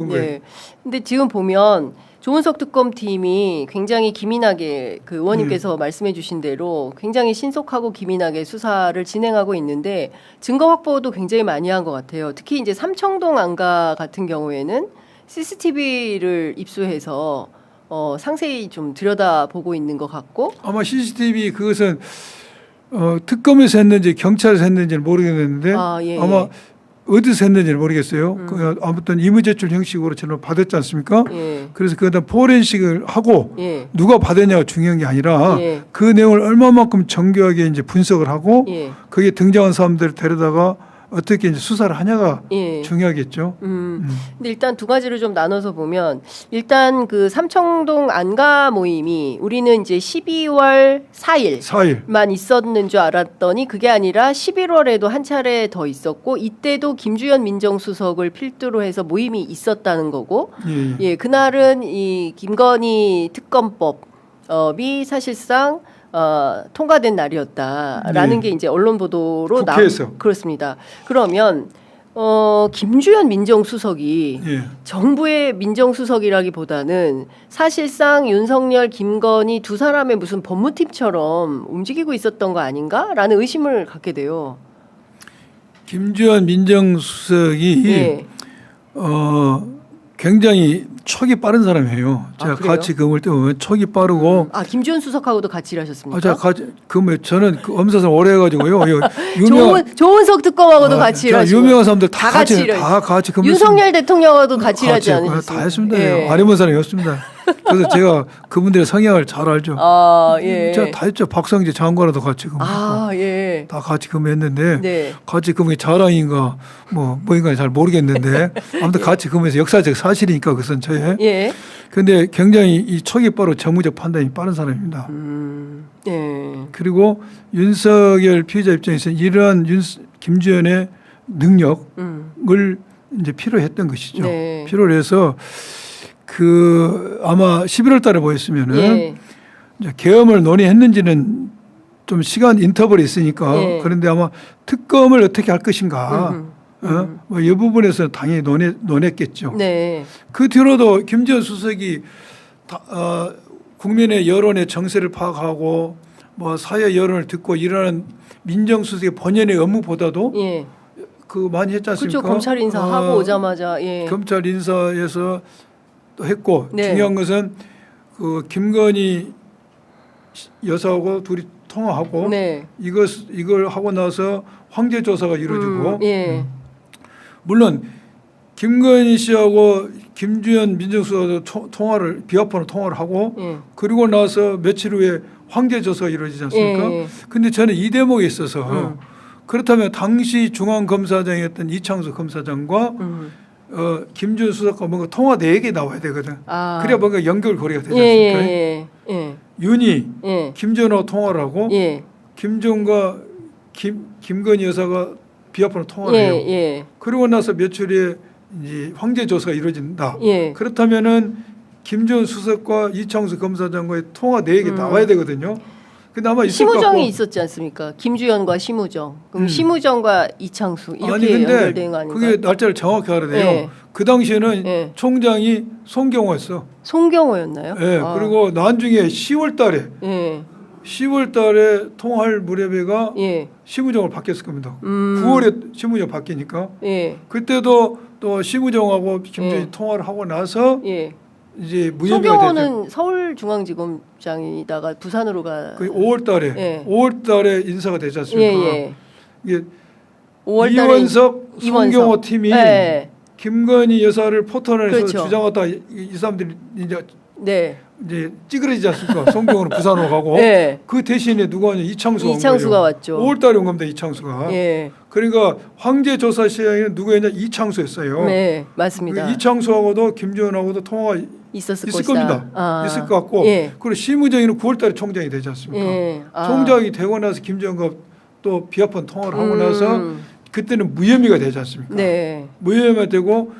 네. 근데 지금 보면 조은석 특검팀이 굉장히 기민하게 그 의원님께서 말씀해 주신 대로 굉장히 신속하고 기민하게 수사를 진행하고 있는데 증거 확보도 굉장히 많이 한 것 같아요. 특히 이제 삼청동 안가 같은 경우에는 CCTV를 입수해서 상세히 좀 들여다보고 있는 것 같고 아마 CCTV 그것은 특검에서 했는지 경찰에서 했는지는 모르겠는데 아마 어디서 했는지는 모르겠어요. 아무튼 임의제출 형식으로 저는 받았지 않습니까? 그래서 그다음 포렌식을 하고 누가 받았냐가 중요한 게 아니라 그 내용을 얼마만큼 정교하게 이제 분석을 하고 거기에 등장한 사람들을 데려다가 어떻게 이제 수사를 하냐가 중요하겠죠. 근데 일단 두 가지를 좀 나눠서 보면 일단 그 삼청동 안가 모임이 우리는 이제 12월 4일만 있었는 줄 알았더니 그게 아니라 11월에도 한 차례 더 있었고 이때도 김주현 민정수석을 필두로 해서 모임이 있었다는 거고 그날은 이 김건희 특검법이 사실상 통과된 날이었다라는 게 이제 언론 보도로 그렇습니다. 그러면 김주현 민정수석이 정부의 민정수석이라기보다는 사실상 윤석열, 김건희 두 사람의 무슨 법무팀처럼 움직이고 있었던 거 아닌가라는 의심을 갖게 돼요. 김주현 민정수석이 굉장히 촉이 빠른 사람이에요. 제가 같이 근무할 때 보면 촉이 빠르고. 김주현 수석하고도 같이 일하셨습니까? 제가 같이 저는 그 엄사선 오래 해가지고요. 조은석 특검하고도 같이 일하시고. 유명한 사람들 다 같이 근무했습니다. 윤석열 대통령하고도 같이 일하지 않으셨습니까? 다 했습니다. 안 해본 사람이 없습니다. 그래서 제가 그분들의 성향을 잘 알죠. 제가 다 했죠. 박성재 장관과도 같이 근무했고 다 같이 근무했는데 같이 근무의 자랑인가 뭐인가 잘 모르겠는데 아무튼 같이 근무해서 역사적 사실이니까 그것은 저의. 그런데 굉장히 이 촉이 빠르고 정무적 판단이 빠른 사람입니다. 그리고 윤석열 피의자 입장에서는 이러한 김주현의 능력을 이제 필요했던 것이죠. 필요로 해서 아마 11월 달에 보였으면은 이제 계엄을 논의했는지는 좀 시간 인터벌이 있으니까 그런데 아마 특검을 어떻게 할 것인가 이 부분에서 당연히 논했겠죠. 그 뒤로도 김주현 수석이 국민의 여론의 정세를 파악하고 사회 여론을 듣고 일하는 민정수석의 본연의 업무보다도 많이 했지 않습니까? 그렇죠. 검찰 인사하고 오자마자 검찰 인사에서 했고 중요한 것은 그 김건희 여사하고 둘이 통화하고 이걸 하고 나서 황제 조사가 이루어지고 물론 김건희 씨하고 김주현 민정수석도 비화폰으로 통화를 하고 그리고 나서 며칠 후에 황제 조사가 이루어지지 않습니까? 근데 저는 이 대목에 있어서 그렇다면 당시 중앙검사장이었던 이창수 검사장과 김주현 수석과 뭔가 통화 내역이 나와야 되거든. 그래야 뭔가 연결고리가 되지 않습니까? 윤이 김주현하고 통화를 하고 김주현과 김건희 여사가 비화폰으로 통화를 해요. 그러고 나서 며칠 후에 이제 황제 조사가 이루어진다. 그렇다면은 김주현 수석과 이창수 검사장과의 통화 내역이 나와야 되거든요. 근데 아마 심우정이 있었지 않습니까? 김주현과 심우정. 그럼 심우정과 이창수 이렇게 연결된 거 아닌가요? 그게 날짜를 정확히 알아야 돼요. 그 당시에는 총장이 송경호였어. 송경호였나요? 그리고 나중에 10월 달에 통화할 무렵에가 심우정을 바뀌었을 겁니다. 9월에 심우정 바뀌니까. 그때도 또 심우정하고 김주현이 통화를 하고 나서 이제 무혐의가 되죠. 송경호는 서울중앙지검장이다가 부산으로 가. 5월 달에 인사가 되지 않습니까? 이게 5월 이원석, 송경호 팀이 김건희 여사를 포털에서 주장하다 이 사람들이 이제 찌그러지지 않습니까? 송경호는 부산으로 가고 그 대신에 누가 왔냐? 이창수가 왔죠. 5월 달에 온 겁니다. 이창수가. 그러니까 황제 조사 시장에는 누구였냐? 이창수였어요. 맞습니다. 이창수하고도 김주현하고도 통화가 있을 겁니다. 있을 것 같고 그리고 심우정이는 9월 달에 총장이 되지 않습니까? 총장이 되고 나서 김주현과 또 비화폰 통화를 하고 나서 그때는 무혐의가 되지 않습니까? 무혐의가 되고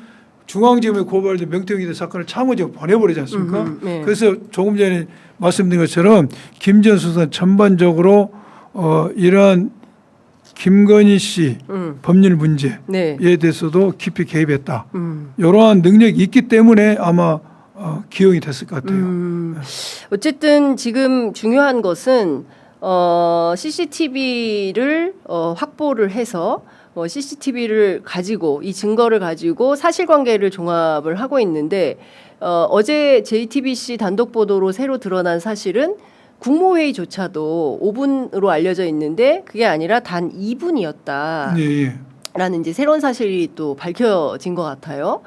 중앙지검에 고발된 명태균 사건을 참고적으로 보내버리지 않습니까? 그래서 조금 전에 말씀드린 것처럼 김주현 수사는 전반적으로 이러한 김건희 씨 법률 문제에 네. 대해서도 깊이 개입했다. 이러한 능력이 있기 때문에 아마 기용이 됐을 것 같아요. 어쨌든 지금 중요한 것은 CCTV를 확보를 해서 CCTV를 가지고 이 증거를 가지고 사실관계를 종합을 하고 있는데 어제 JTBC 단독 보도로 새로 드러난 사실은 국무회의조차도 5분으로 알려져 있는데 그게 아니라 단 2분이었다. 네. 라는 이제 새로운 사실이 또 밝혀진 것 같아요.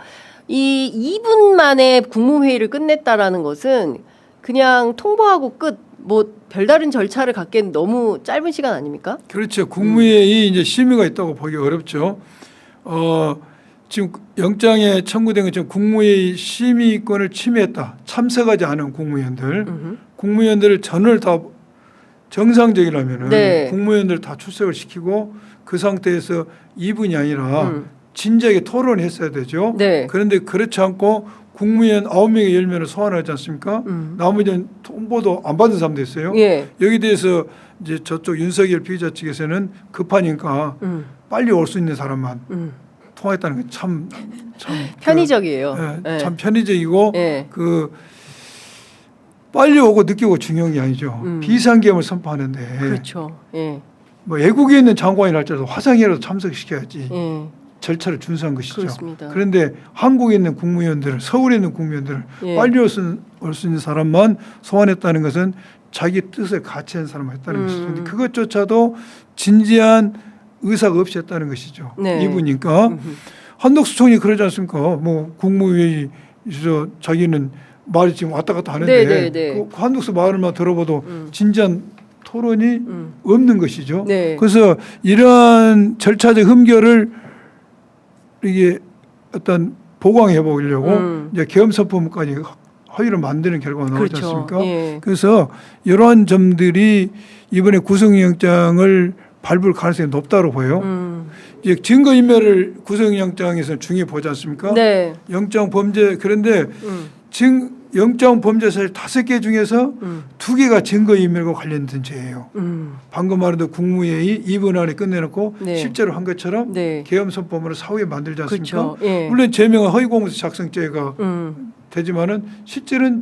이 2분 만에 국무회의를 끝냈다라는 것은 그냥 통보하고 끝, 뭐 별다른 절차를 갖기엔 너무 짧은 시간 아닙니까? 그렇죠. 국무회의 이제 심의가 있다고 보기 어렵죠. 지금 영장에 청구된 것처럼 국무회의 심의권을 침해했다. 참석하지 않은 국무위원들을 전을 다 정상적이라면은 네. 국무위원들 다 출석을 시키고 그 상태에서 2분이 아니라 진지하게 토론했어야 되죠. 네. 그런데 그렇지 않고 국무위원 9명의 10명을 소환하지 않습니까? 나머지는 통보도 안 받은 사람도 있어요. 예. 여기 대해서 이제 저쪽 윤석열 피의자 측에서는 급하니까 빨리 올 수 있는 사람만 통화했다는 게 참 편의적이에요. 네. 참 편의적이고 그 빨리 오고 늦게 오고 중요한 게 아니죠. 비상계엄을 선포하는데 그렇죠. 예. 뭐 외국에 있는 장관이라 할지라도 화상이라도 참석시켜야지. 예. 절차를 준수한 것이죠. 그렇습니다. 그런데 한국에 있는 국무위원들을 서울에 있는 국무위원들을 빨리 올 수 있는 사람만 소환했다는 것은 자기 뜻에 가치한 사람을 했다는 것이죠. 근데 그것조차도 진지한 의사가 없이 했다는 것이죠. 네. 이분이니까 한덕수 총리 그러지 않습니까? 뭐 국무회의에서 자기는 말이 지금 왔다 갔다 하는데 그 한덕수 말을만 들어봐도 진지한 토론이 없는 것이죠. 네. 그래서 이러한 절차적 흠결을 이게 어떤 보강해 보려고 이제 계엄선포문까지 허위를 만드는 결과가 나오지 그렇죠. 않습니까? 예. 그래서 이러한 점들이 이번에 구속영장을 밟을 가능성이 높다고 보여요. 이제 증거인멸을 구속영장에서 중요히 보지 않습니까? 네. 영장 범죄 그런데 영장 범죄 사실 5개 중에서 2개가 증거인멸과 관련된 죄예요. 방금 말한 국무회의 2분 안에 끝내놓고 실제로 한 것처럼 계엄선포문을 사후에 만들지 않습니까? 그렇죠. 예. 물론 제명은 허위공문서 작성죄가 되지만은 실제는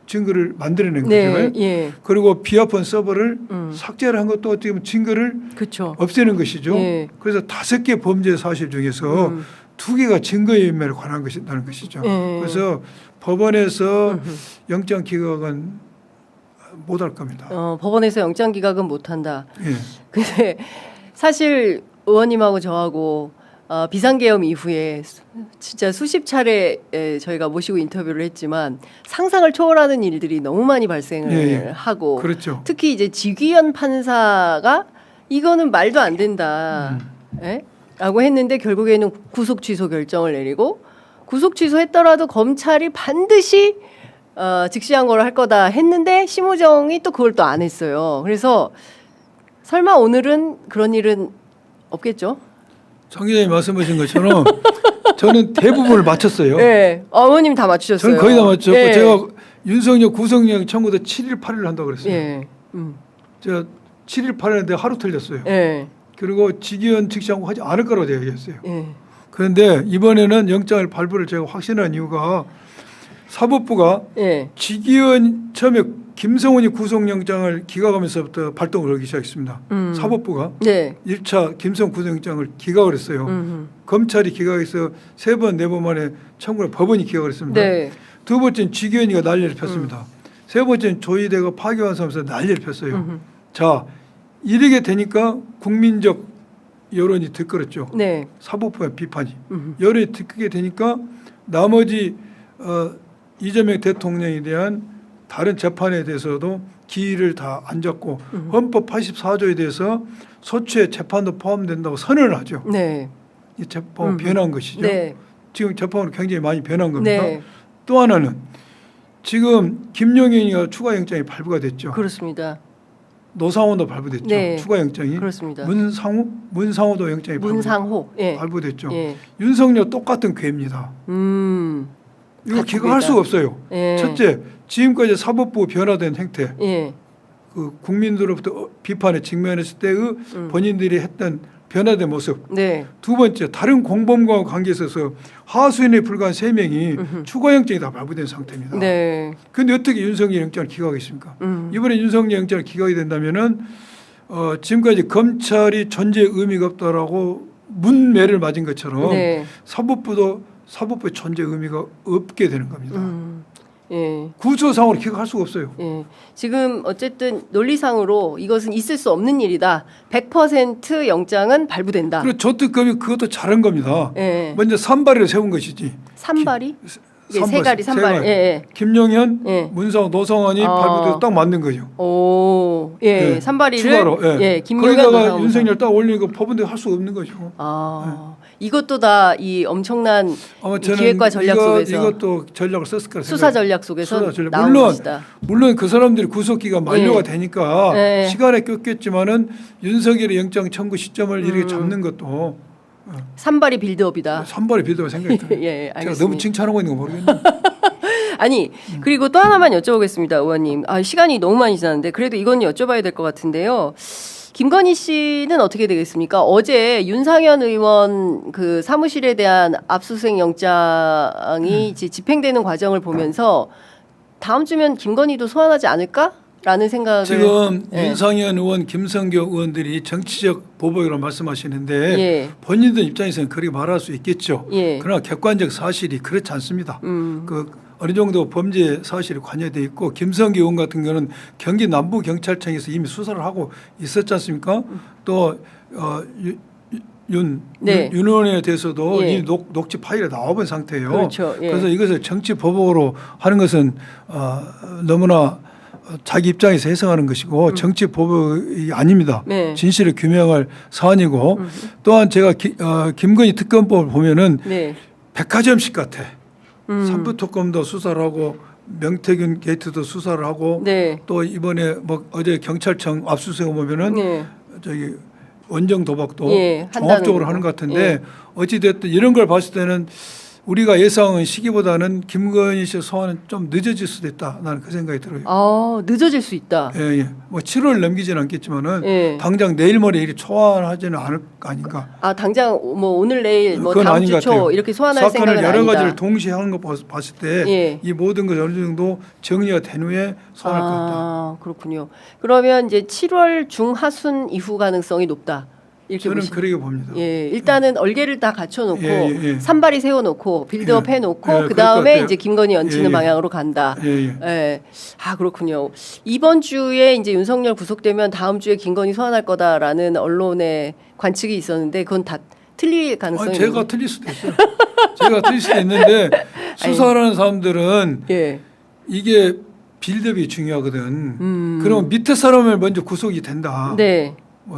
증거를 만들어낸 거죠. 예. 그리고 비화폰 서버를 삭제를 한 것도 어떻게 보면 증거를 그렇죠. 없애는 것이죠. 예. 그래서 5개 범죄 사실 중에서 2개가 증거인멸에 관한 것이라는 것이죠. 그래서 법원에서 영장 기각은 못할 겁니다. 법원에서 영장 기각은 못한다. 예. 근데 사실 의원님하고 저하고 비상계엄 이후에 진짜 수십 차례 저희가 모시고 인터뷰를 했지만 상상을 초월하는 일들이 너무 많이 발생을 하고 그렇죠. 특히 이제 지귀현 판사가 이거는 말도 안 된다. 라고 했는데 결국에는 구속 취소 결정을 내리고 구속 취소했더라도 검찰이 반드시 즉시항고를 할 거다 했는데 심우정이 또 그걸 또 안 했어요. 그래서 설마 오늘은 그런 일은 없겠죠? 장 기자님 말씀하신 것처럼 저는 대부분을 맞췄어요. 네, 어머님 다 맞추셨어요. 저는 거의 다 맞췄고 제가 윤석열 구속영장 청구도 7일 8일 한다고 그랬어요. 제가 7일 8일 했는데 하루 틀렸어요. 그리고 직위원 즉시항고 하지 않을 거라고 얘기했어요. 그런데 이번에는 영장을 발부를 제가 확신한 이유가 사법부가 직위원 처음에 김성훈이 구속영장을 기각하면서부터 발동을 하기 시작했습니다. 사법부가 1차 김성훈 구속영장을 기각을 했어요. 검찰이 기각해서 3번, 4번 만에 청구를 법원이 기각을 했습니다. 두 번째는 직위원이가 난리를 폈습니다. 세 번째는 조희대가 파기환송하면서 난리를 폈어요. 자, 이렇게 되니까 국민적 여론이 들끓었죠. 사법부의 비판이. 여론이 들끓게 되니까 나머지 이재명 대통령에 대한 다른 재판에 대해서도 기일을 다 안 잡고 헌법 84조에 대해서 소추의 재판도 포함된다고 선언을 하죠. 이 재판은 변한 것이죠. 지금 재판으로 굉장히 많이 변한 겁니다. 또 하나는 지금 김용현이가 추가 영장이 발부가 됐죠. 그렇습니다. 노상호도 발부됐죠. 추가 영장이. 그렇습니다. 문상호도 영장이 발부됐죠. 윤석열 똑같은 괴입니다. 이거 기각할 수가 없어요. 첫째, 지금까지 사법부 변화된 행태. 그 국민들로부터 비판에 직면했을 때의 본인들이 했던 변화된 모습. 네. 두 번째, 다른 공범과 관계에 있어서 하수인에 불과한 3명이 추가영장이 다 발부된 상태입니다. 네. 그런데 어떻게 윤석열 영장을 기각하겠습니까? 이번에 윤석열 영장을 기각이 된다면은 지금까지 검찰이 존재의 의미가 없다라고 문매를 맞은 것처럼 네. 사법부의 존재 의미가 없게 되는 겁니다. 예. 구조상으로 기각할 수가 없어요. 예. 지금 어쨌든 논리상으로 이것은 있을 수 없는 일이다. 100% 영장은 발부된다. 그리고 조특검이 그것도 잘한 겁니다. 예. 먼저 산발을 세운 것이지. 산발이? 예, 세가리 산발. 예, 예. 김용현, 예. 문상, 노성환이 발부돼서 딱 맞는 거죠. 오, 예, 예. 산발이를 추가로. 예. 예, 김용현, 거기다가 노성환. 윤석열 딱 올리니까 법원도 할 수가 없는 거죠. 아, 이것도 다 이 엄청난 이 기획과 전략 속에서 이것도 전략을 썼을 거라 수사 전략 속에서 수사 전략. 나온 것이다. 물론 그 사람들이 구속기가 만료가 예. 되니까 예. 시간에 꼈겠지만은 윤석열의 영장 청구 시점을 이렇게 잡는 것도 산발이 빌드업이다. 산발의 비도가 생각이 들어요. 예, 제가 너무 칭찬하고 있는 거 모르겠네요. 아니 그리고 또 하나만 여쭤보겠습니다, 의원님. 아, 시간이 너무 많이 지났는데 그래도 이건 여쭤봐야 될 것 같은데요. 김건희 씨는 어떻게 되겠습니까? 어제 윤상현 의원 그 사무실에 대한 압수수색 영장이 이제 집행되는 과정을 보면서 다음 주면 김건희도 소환하지 않을까라는 생각을 지금 예. 윤상현 의원, 김성교 의원들이 정치적 보복이라고 말씀하시는데 예. 본인들 입장에서는 그렇게 말할 수 있겠죠. 예. 그러나 객관적 사실이 그렇지 않습니다. 그 어느 정도 범죄 사실이 관여돼 있고 김성기 의원 같은 경우는 경기 남부 경찰청에서 이미 수사를 하고 있었지 않습니까? 또 윤 의원에 대해서도 예. 이 녹취 파일에 나와본 상태예요. 그렇죠. 예. 그래서 이것을 정치 보복으로 하는 것은 너무나 자기 입장에서 해석하는 것이고 정치 보복이 아닙니다. 네. 진실을 규명할 사안이고 또한 제가 김건희 특검법을 보면은 네. 백화점식 같아. 삼부특검도 수사를 하고 명태균 게이트도 수사를 하고 네. 또 이번에 뭐 어제 경찰청 압수수색 보면은 네. 저기 원정 도박도 예, 종합적으로 한다는 하는 거. 것 같은데 예. 어찌 됐든 이런 걸 봤을 때는 우리가 예상한 시기보다는 김건희 씨 소환은 좀 늦어질 수도 있다. 나는 그 생각이 들어요. 아, 늦어질 수 있다. 예, 예. 뭐 7월 넘기지는 않겠지만은 예. 당장 내일 모레 이렇게 소환하지는 않을 거 아닌가. 아, 당장 뭐 오늘 내일 뭐 그건 다음 아닌 주 것 같아요. 초 이렇게 소환할 사건을 생각은 여러 아니다. 가지를 동시에 하는 거 봤을 때 이 예. 모든 것이 어느 정도 정리가 된 후에 소환할 것 같다. 아, 그렇군요. 그러면 이제 7월 중하순 이후 가능성이 높다. 이렇게 저는 보시. 그렇게 봅니다. 예, 일단은 얼개를 다 갖춰놓고 예. 산발이 세워놓고 빌드업 예. 해놓고 예, 그 그럴 다음에 것 같아요. 이제 김건희 얹히는 예. 방향으로 간다. 예. 예. 아, 그렇군요. 이번 주에 이제 윤석열 구속되면 다음 주에 김건희 소환할 거다라는 언론의 관측이 있었는데 그건 다 틀릴 가능성이 있는 제가 틀릴 수도 있어요. 제가 틀릴 수도 있는데 수사하는 사람들은 예. 이게 빌드업이 중요하거든. 그러면 밑에 사람을 먼저 구속이 된다. 네.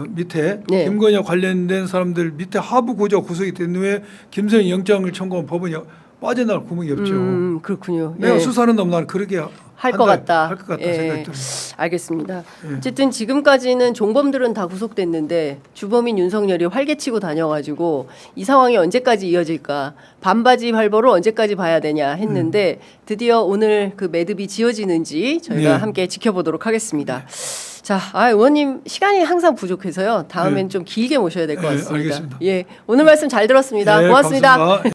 밑에 네. 김건희와 관련된 사람들 밑에 하부 구조가 구속이 된 후에 김성희 영장을 청구한 법원이 빠져나갈 구멍이 없죠. 그렇군요. 내가 예. 수사하는 놈 나는 그렇게 할 것 같다. 할 것 같다 예. 생각이 들어요. 알겠습니다. 예. 어쨌든 지금까지는 종범들은 다 구속됐는데 주범인 윤석열이 활개치고 다녀가지고 이 상황이 언제까지 이어질까? 반바지 발버를 언제까지 봐야 되냐 했는데 드디어 오늘 그 매듭이 지어지는지 저희가 예. 함께 지켜보도록 하겠습니다. 자, 의원님 시간이 항상 부족해서요. 다음엔 예. 좀 길게 모셔야 될 것 예, 같습니다. 알겠습니다. 예, 오늘 말씀 잘 들었습니다. 예, 고맙습니다. 감사합니다.